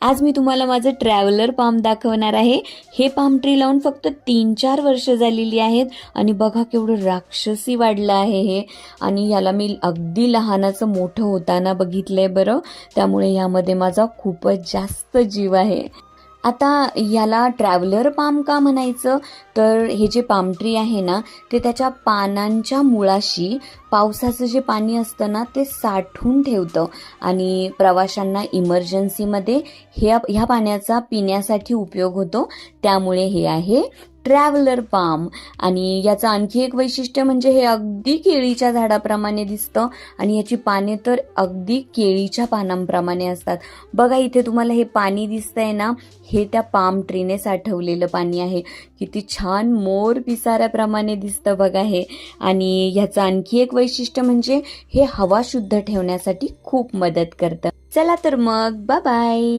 आज मी तुम्हाला माझं ट्रॅव्हलर पाम दाखवणार आहे। हे पाम ट्री लावून फक्त 3-4 वर्ष झालेली आहेत आणि बघा केवढं राक्षसी वाढलं आहे हे। आणि याला मी अगदी लहानाचं मोठं होताना बघितलंय बरं, त्यामुळे यामध्ये माझा खूपच जास्त जीव आहे। आता याला ट्रॅव्हलर पाम का म्हणायचं, तर हे जे पाम ट्री आहे ना ते त्याच्या पानांच्या मुळाशी पावसाचं जे पाणी असतं ना ते साठवून ठेवतं आणि प्रवाशांना इमर्जन्सीमध्ये ह्या पाण्याचा पिण्यासाठी उपयोग होतो, त्यामुळे हे आहे ट्रॅव्हलर पाम। आणि याचं आणखी एक वैशिष्ट्य म्हणजे हे अगदी केळीच्या झाडाप्रमाणे दिसतं आणि याची पाने तर अगदी केळीच्या पानांप्रमाणे असतात। बघा इथे तुम्हाला हे पाणी दिसतंय ना, हे त्या पाम ट्रीने साठवलेलं पाणी आहे। किती छान मोर पिसाऱ्याप्रमाणे दिसतं बघा हे। आणि ह्याचं आणखी एक वैशिष्ट्य म्हणजे हे हवा शुद्ध ठेवण्यासाठी खूप मदत करतं। चला तर मग बाय बाय।